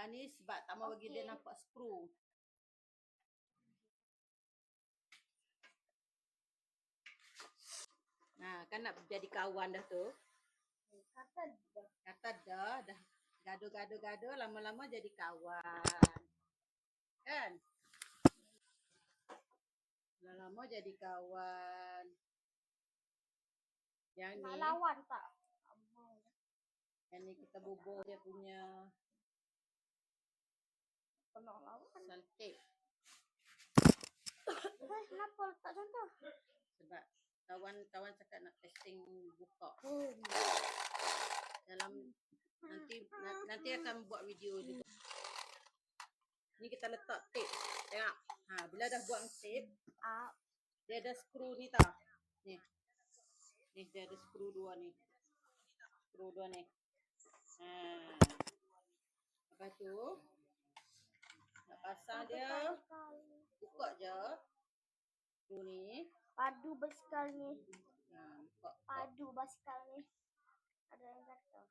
ni sebab tak mau bagi dia nampak skru. Nah, kan nak jadi kawan dah tu. Kata dah gaduh-gaduh lama-lama jadi kawan. Kan? Lama-lama jadi kawan. Yang ni nak lawan tak? Yang ni kita bubur dia punya Pernah lawan. saltik. Kenapa letak contoh? Sebab kawan-kawan cakap nak testing buka. Dalam nanti akan buat video juga. Ni kita letak tip. Tengok. Bila dah buat tip, dia ada skru ni tau. Ni. Ni dia ada skru dua ni. Skru dua ni. Lepas tu nak pasang dia, buka je. Skru ni. Padu basikal ni. Buka. Padu basikal ni. Ada yang kata.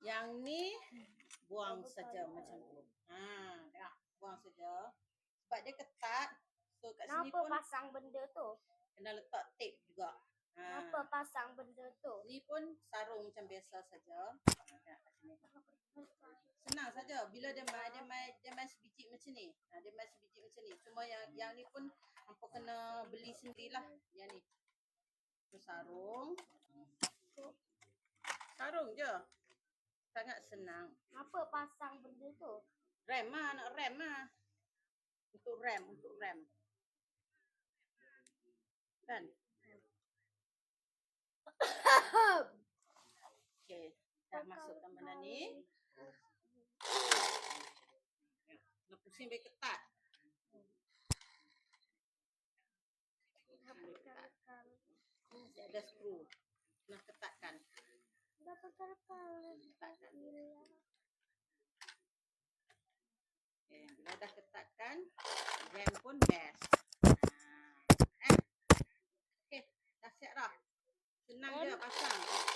Yang ni buang saja macam tu. Tengok, buang saja. Sebab dia ketat. So kat sini pun pasang benda tu? kena letak tape juga. Kenapa pasang benda tu? Ni pun sarung macam biasa saja. Tengok kat sini. Senang saja. Bila dia main sebiji macam ni. Dia main sebiji macam ni. Cuma yang ni pun hampa kena beli sendirilah. Yang ni. Tu sarung. Sarung je. Sangat senang. Kenapa pasang benda tu? Rem lah, nak rem lah. Untuk rem. Kan? Okey, dah masukkan benda ni. Nak pusing biar ketat. Dia ada skru. Nak ketatkan. Ketatkan. Okay, bila dah ketatkan, rem pun best. Okay, dah siap dah. Senang je pasang.